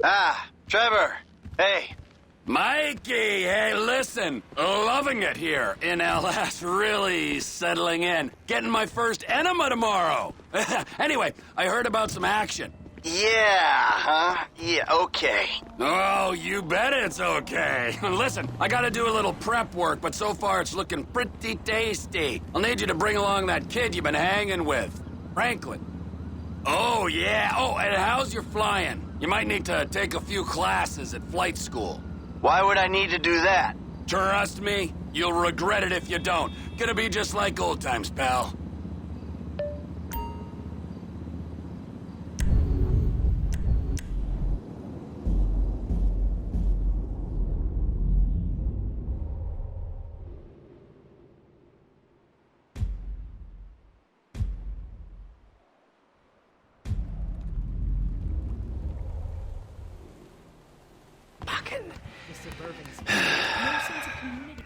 Ah, Trevor. Hey. Mikey, hey, listen. Loving it here in LS. Really settling in. Getting my first enema tomorrow. Anyway, I heard about some action. Yeah, huh? Yeah, okay. Oh, you bet it's okay. Listen, I gotta do a little prep work, but so far it's looking pretty tasty. I'll need you to bring along that kid you've been hanging with, Franklin. Oh, yeah. Oh, and how's your flying? You might need to take a few classes at flight school. Why would I need to do that? Trust me, you'll regret it if you don't. Gonna be just like old times, pal. The suburbans. No sense of community.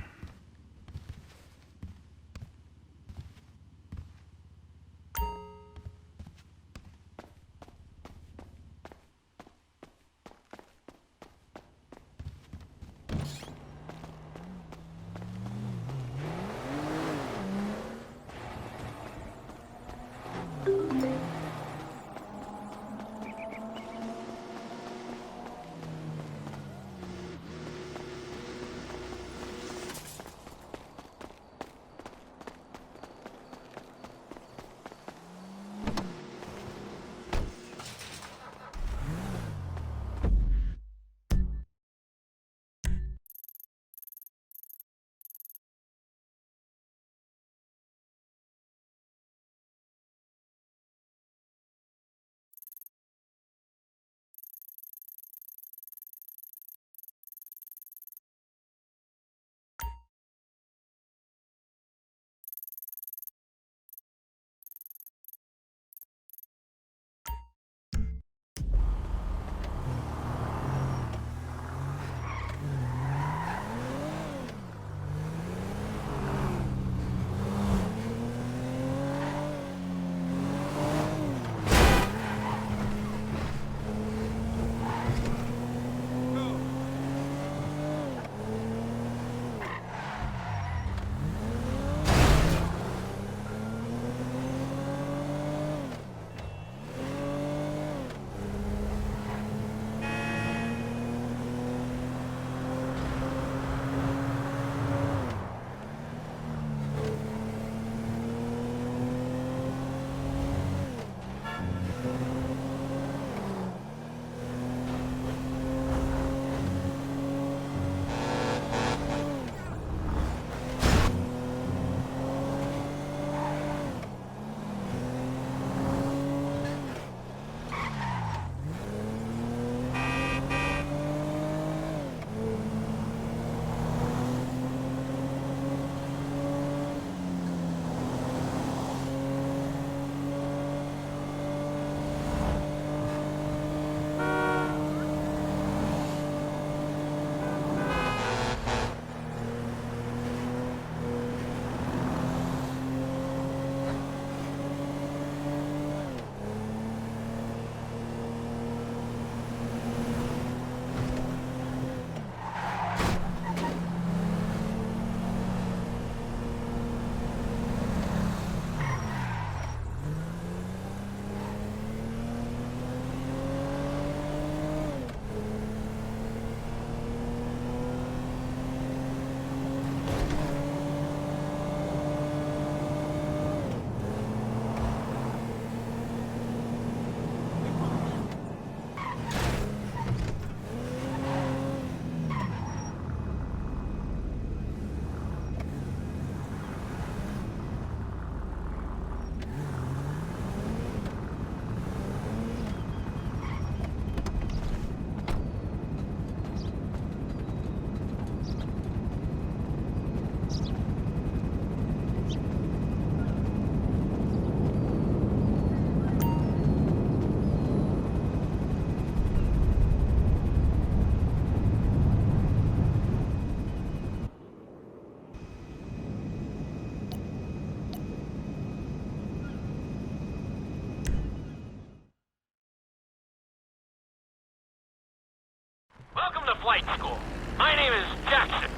Welcome to flight school. My name is Jackson,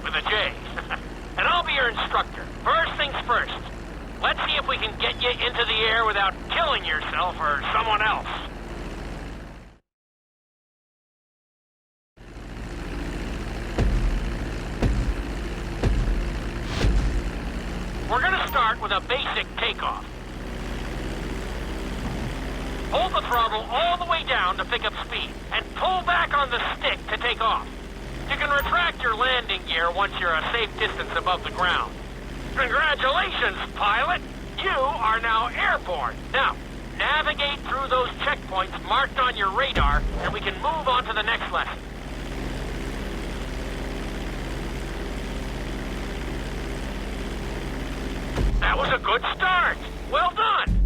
with a J. And I'll be your instructor. First things first. Let's see if we can get you into the air without killing yourself or someone else. We're gonna start with a basic takeoff. Hold the throttle all the way down to pick up speed, and pull back on the stick to take off. You can retract your landing gear once you're a safe distance above the ground. Congratulations, pilot! You are now airborne. Now, navigate through those checkpoints marked on your radar, and we can move on to the next lesson. That was a good start. Well done.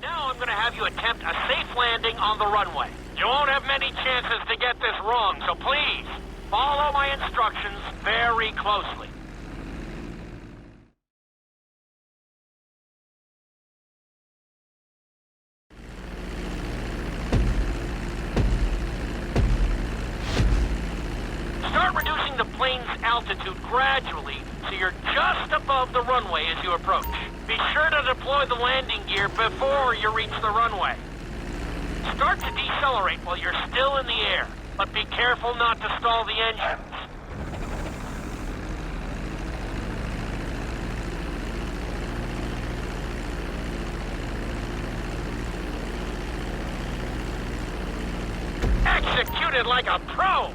Now I'm going to have you attempt a safe landing on the runway. You won't have many chances to get this wrong, so please, follow my instructions very closely. Start reducing the plane's altitude gradually so you're just above the runway as you approach. Be sure to deploy the landing gear before you reach the runway. Start to decelerate while you're still in the air, but be careful not to stall the engines. Executed like a pro!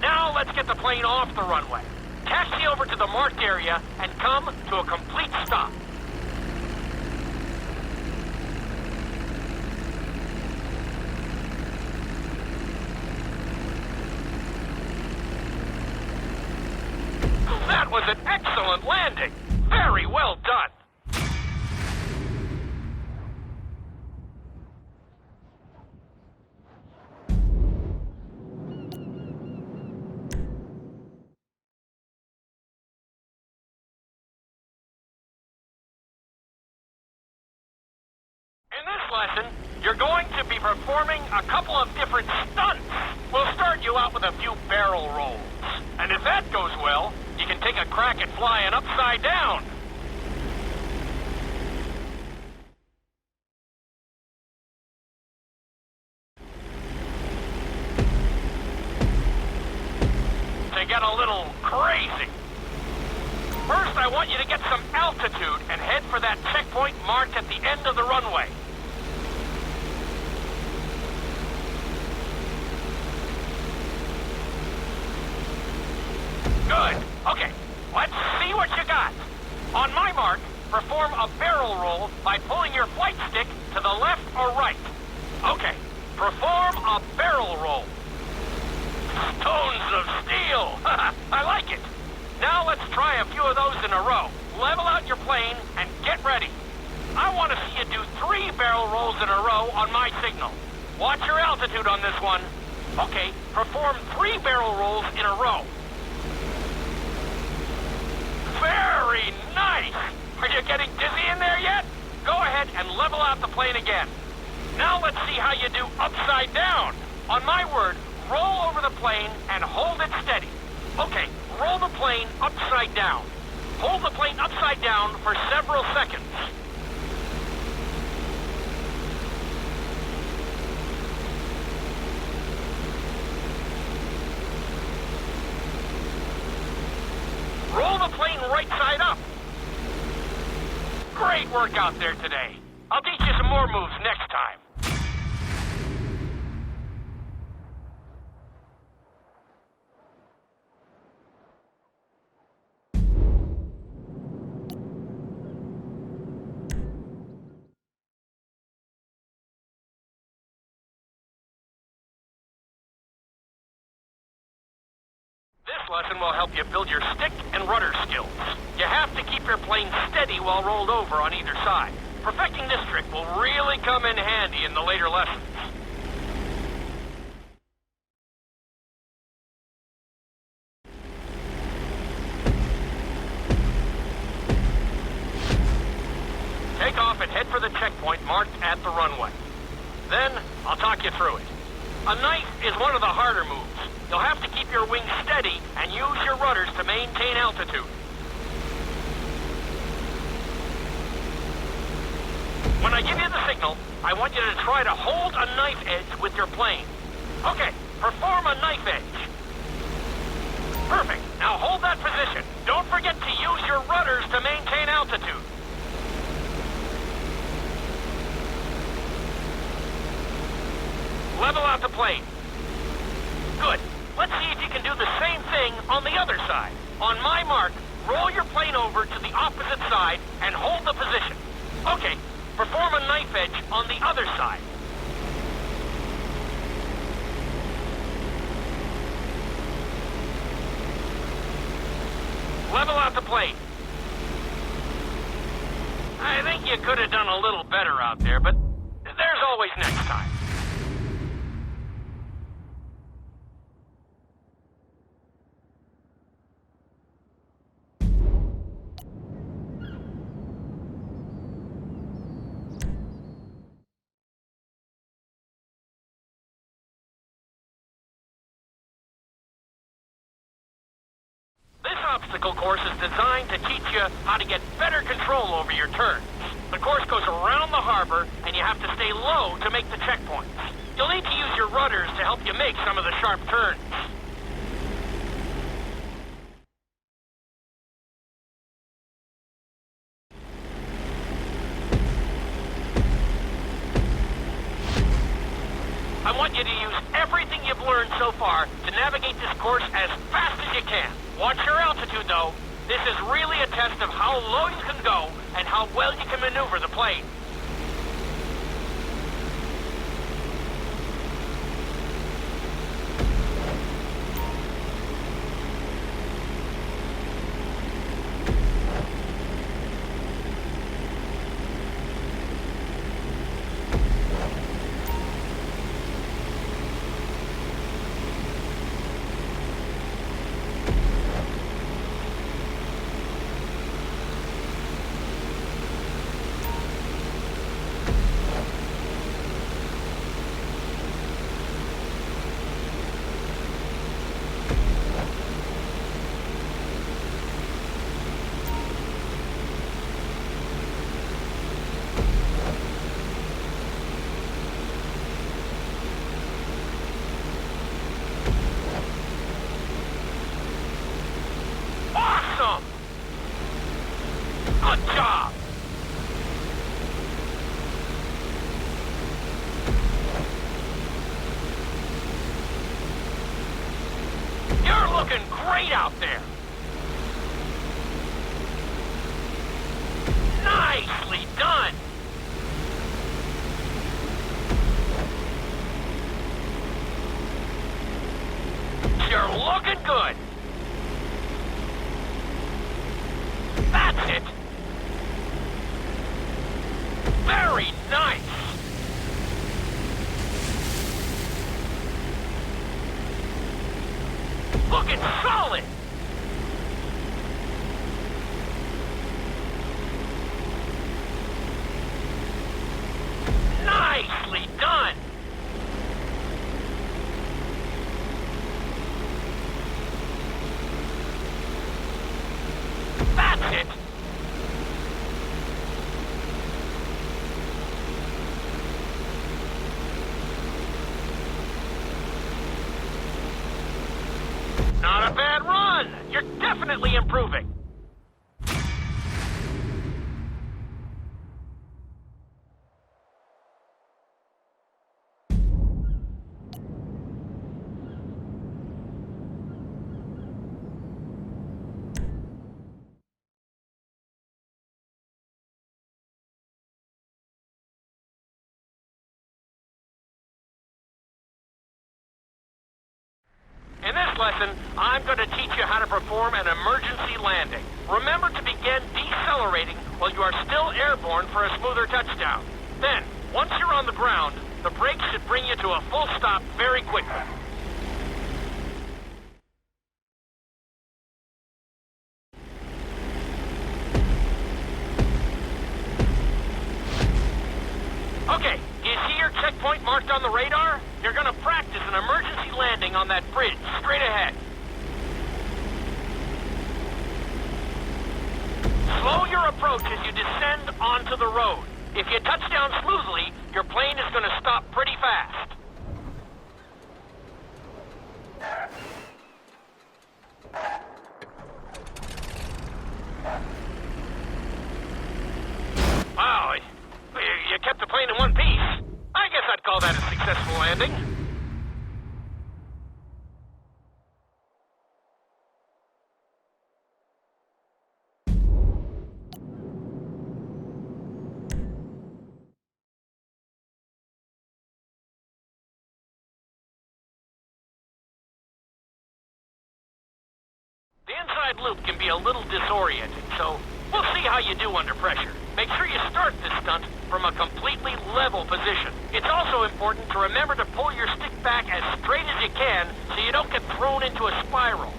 Now let's get the plane off the runway. Taxi over to the marked area and come to a complete stop. That was an excellent landing. Very well done. In this lesson, you're going to be performing a couple of different stunts. We'll start you out with a few barrel rolls. And if that goes well, you can take a crack at flying upside down. They get a little crazy. First, I want you to get some altitude and head for that checkpoint marked at the end of the runway. Good. Okay, let's see what you got. On my mark, perform a barrel roll by pulling your flight stick to the left or right. Okay, perform a barrel roll. Stones of steel. I like it. Now let's try a few of those in a row. Level out your plane and get ready. I want to see you do 3 barrel rolls in a row on my signal. Watch your altitude on this one. Okay, perform 3 barrel rolls in a row. Very nice! Are you getting dizzy in there yet? Go ahead and level out the plane again. Now let's see how you do upside down. On my word, roll over the plane and hold it steady. Okay, roll the plane upside down. Hold the plane upside down for several seconds. Roll the plane right side up. Great work out there today. I'll teach you some more moves next time. This lesson will help you build your stick and rudder skills. You have to keep your plane steady while rolled over on either side. Perfecting this trick will really come in handy in the later lessons. Then, I'll talk you through it. A knife is one of the harder moves. You'll have to keep your wings steady and use your rudders to maintain altitude. When I give you the signal, I want you to try to hold a knife edge with your plane. Okay, perform a knife edge. Perfect. Now hold that position. Don't forget to use your rudders to maintain altitude. Level out the plane. Good. Let's see if you can do the same thing on the other side. On my mark, roll your plane over to the opposite side and hold the position. Okay, perform a knife edge on the other side. Level out the plane. I think you could have done a little better out there, but there's always next time. This obstacle course is designed to teach you how to get better control over your turns. The course goes around the harbor, and you have to stay low to make the checkpoints. You'll need to use your rudders to help you make some of the sharp turns. I want you to use everything you've learned so far to navigate this course as fast as you can. Watch your altitude, though. This is really a test of how low you can go and how well you can maneuver the plane. Good job! You're looking great out there! Nicely done! You're looking good! That's it! Very nice! Looking solid! Nicely done! That's it! Not a bad run! You're definitely improving! In this lesson, I'm going to teach you how to perform an emergency landing. Remember to begin decelerating while you are still airborne for a smoother touchdown. Then, once you're on the ground, the brakes should bring you to a full stop very quickly. Okay, do you see your check point marked on the radar, you're gonna practice an emergency landing on that bridge, straight ahead. Slow your approach as you descend onto the road. If you touch down smoothly, your plane is gonna stop pretty fast. Wow, you kept the plane in one piece. I guess I'd call that a successful landing. The inside loop can be a little disorienting, so we'll see how you do under pressure. Make sure you start this stunt from a completely level position. It's also important to remember to pull your stick back as straight as you can so you don't get thrown into a spiral.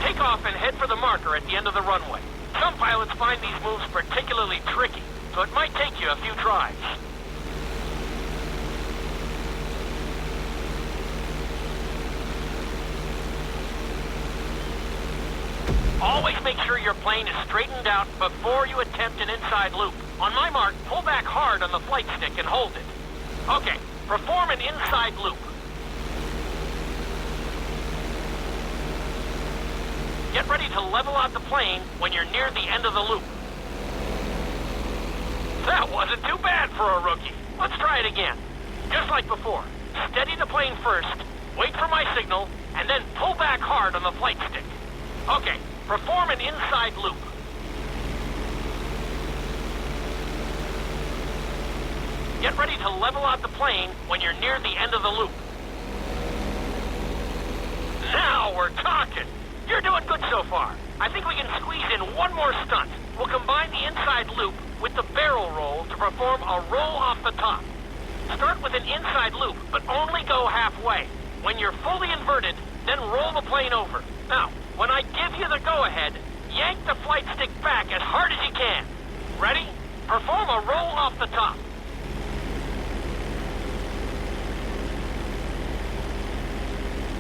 Take off and head for the marker at the end of the runway. Some pilots find these moves particularly tricky, so it might take you a few tries. Always make sure your plane is straightened out before you attempt an inside loop. On my mark, pull back hard on the flight stick and hold it. Okay, perform an inside loop. Get ready to level out the plane when you're near the end of the loop. That wasn't too bad for a rookie. Let's try it again. Just like before, steady the plane first, wait for my signal, and then pull back hard on the flight stick. Okay, perform an inside loop. Get ready to level out the plane when you're near the end of the loop. Now we're talking. You're doing good so far. I think we can squeeze in one more stunt. We'll combine the inside loop with the barrel roll to perform a roll off the top. Start with an inside loop, but only go halfway. When you're fully inverted, then roll the plane over. Now, when I give you the go-ahead, yank the flight stick back as hard as you can. Ready? Perform a roll off the top.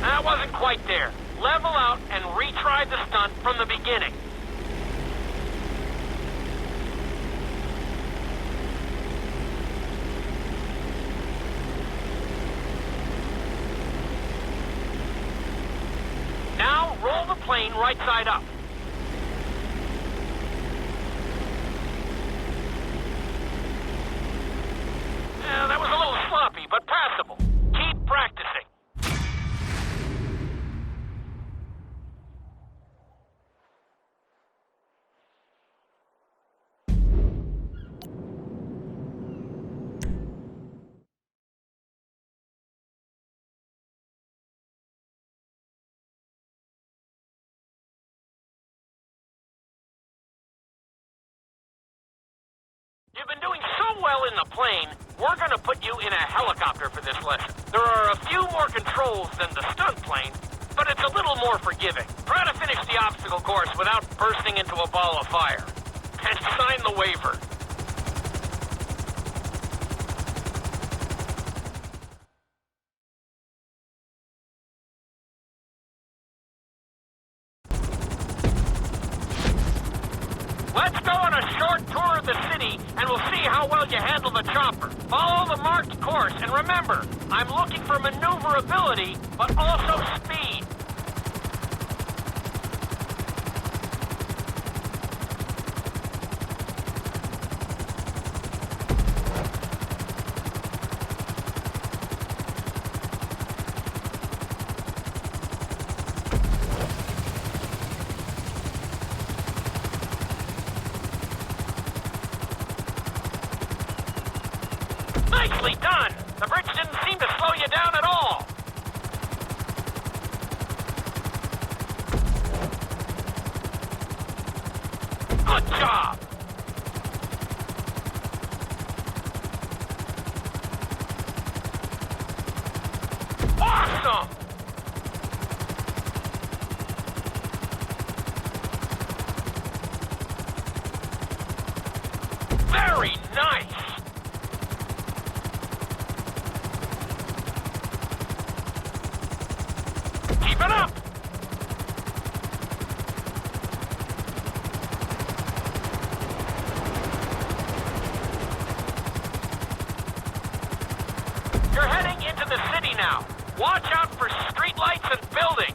That wasn't quite there. Level out and retry the stunt from the beginning. Now roll the plane right side up. Yeah, that was a little sloppy, but passable. Keep practicing. You've been doing so well in the plane, we're gonna put you in a helicopter for this lesson. There are a few more controls than the stunt plane, but it's a little more forgiving. Try to finish the obstacle course without bursting into a ball of fire. And sign the waiver. Let's go on a short tour of the city, and we'll see how well you handle the chopper. Follow the marked course, and remember, I'm looking for maneuverability, but also speed. Nicely done! The bridge didn't seem to slow you down at all. Good job! Awesome! Watch out for streetlights and buildings.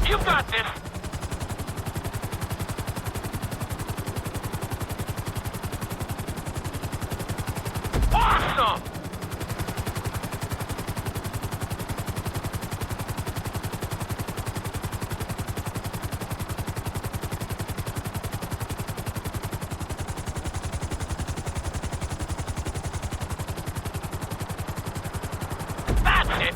You got this. Awesome! That's it!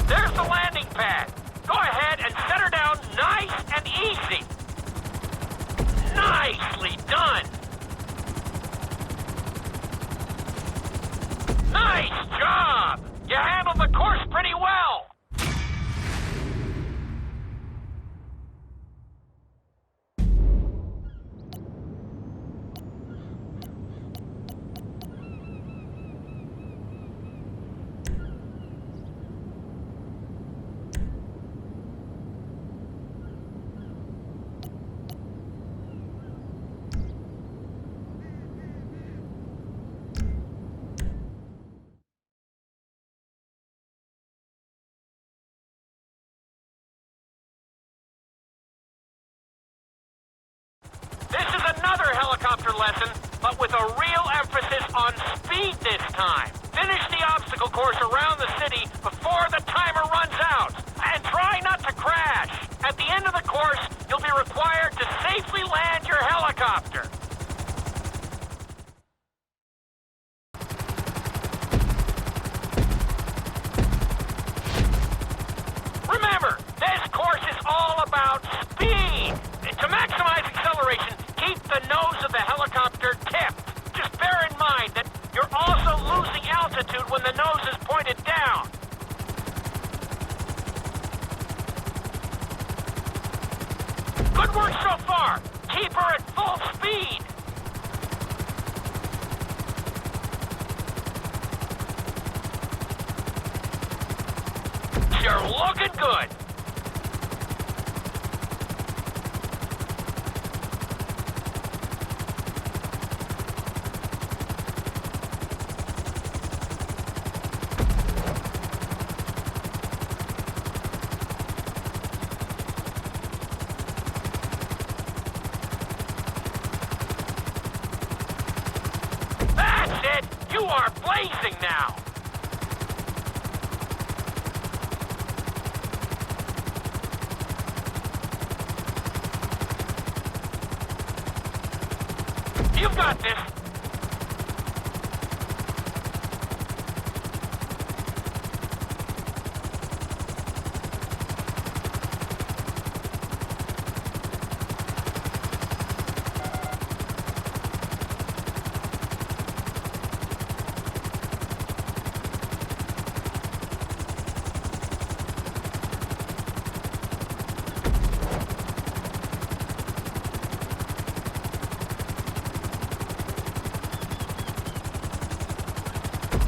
There's the landing pad. Go ahead and set her down nice and easy. Nicely done. Nice job. You handled the course pretty well. This is another helicopter lesson, but with a real emphasis on speed this time. Finish the obstacle course around the city before the timer runs out. And try not to crash. At the end of the course, you'll be required to safely land your helicopter. Remember, this course is all about speed. To maximize acceleration, keep the nose of the helicopter tipped. Just bear in mind that you're also losing altitude when the nose is pointed down. Good work so far. Keep her at full speed. You're looking good. That's it! You are blazing now! You've got this!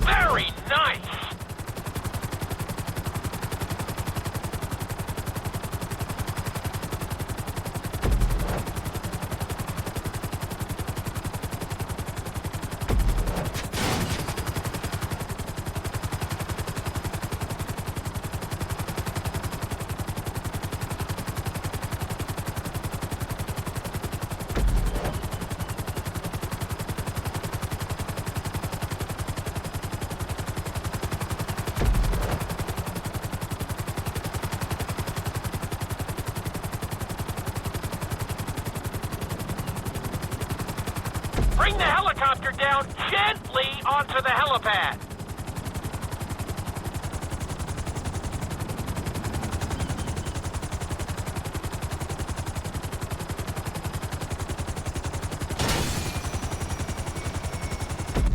Very nice! down gently onto the helipad.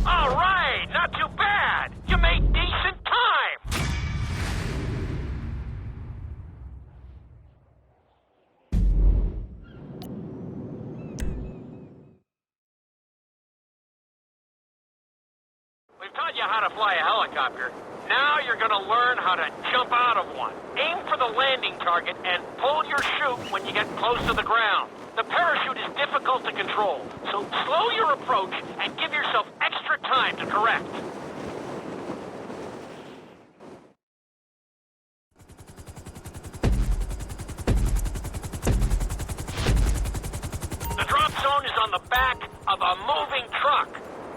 All right, not too bad. You made decent time. We've taught you how to fly a helicopter. Now you're going to learn how to jump out of one. Aim for the landing target and pull your chute when you get close to the ground. The parachute is difficult to control, so slow your approach and give yourself extra time to correct. The drop zone is on the back of a moving truck,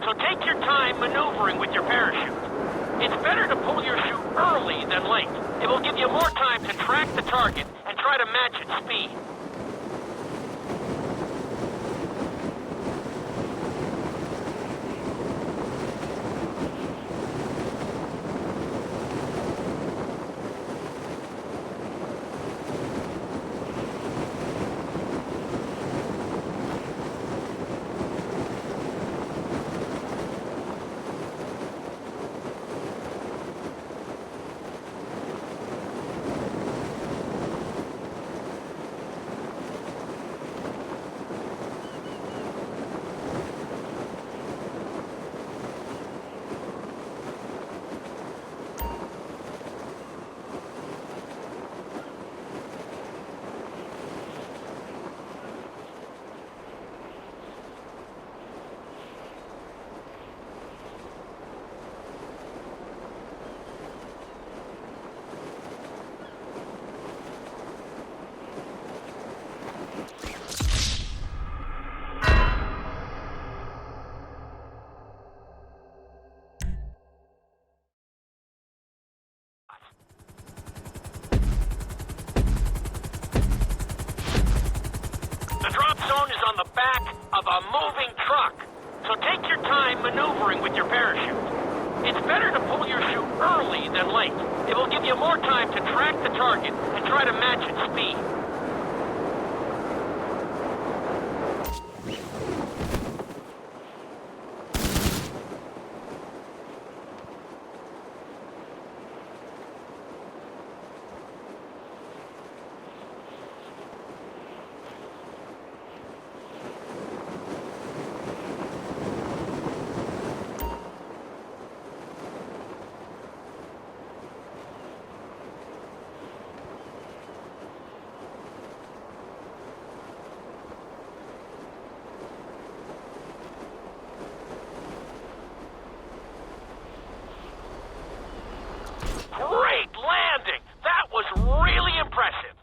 so take your time maneuvering with your parachute. It's better to pull your chute early than late. It will give you more time to track the target and try to match its speed. Zone is on the back of a moving truck, so take your time maneuvering with your parachute. It's better to pull your chute early than late. It will give you more time to track the target and try to match its speed. Great landing! That was really impressive.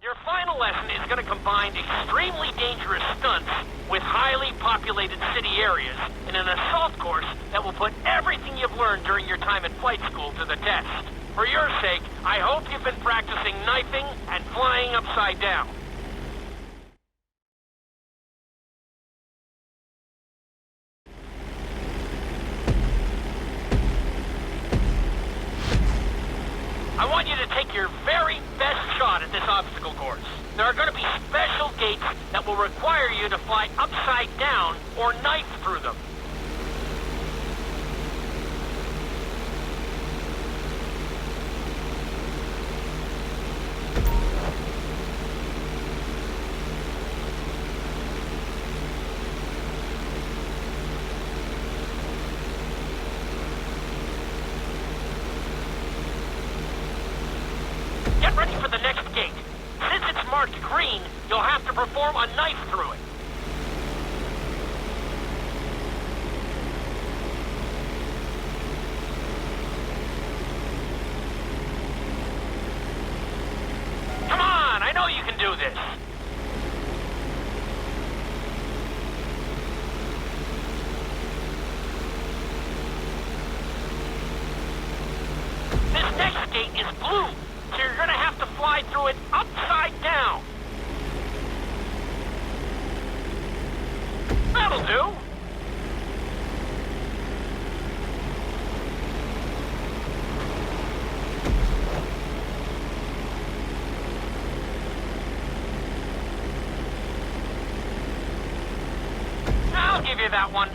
Your final lesson is going to combine extremely dangerous stunts with highly populated city areas in an assault course that will put everything you've learned during your time at flight school to the test. For your sake, I hope you've been practicing knifing and flying upside down. I want you to take your very best shot at this obstacle course. There are going to be special gates that will require you to fly upside down or knife through them. Get ready for the next gate. Since it's marked green, you'll have to perform a knife through it. blue, so you're gonna have to fly through it upside down. That'll do. I'll give you that one.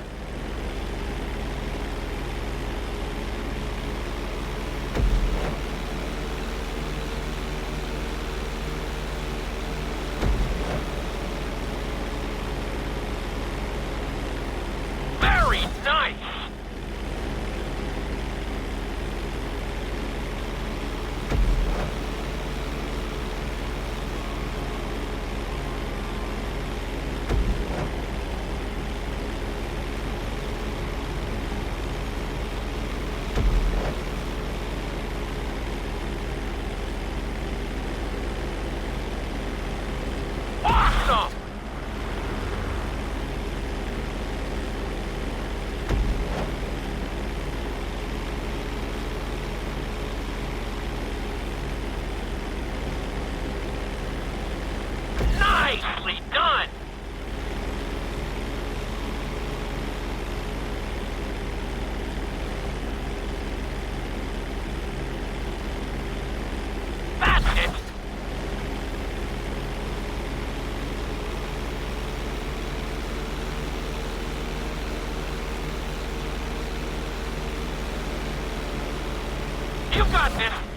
Very nice. Awesome! Nicely done! That's it! You got this!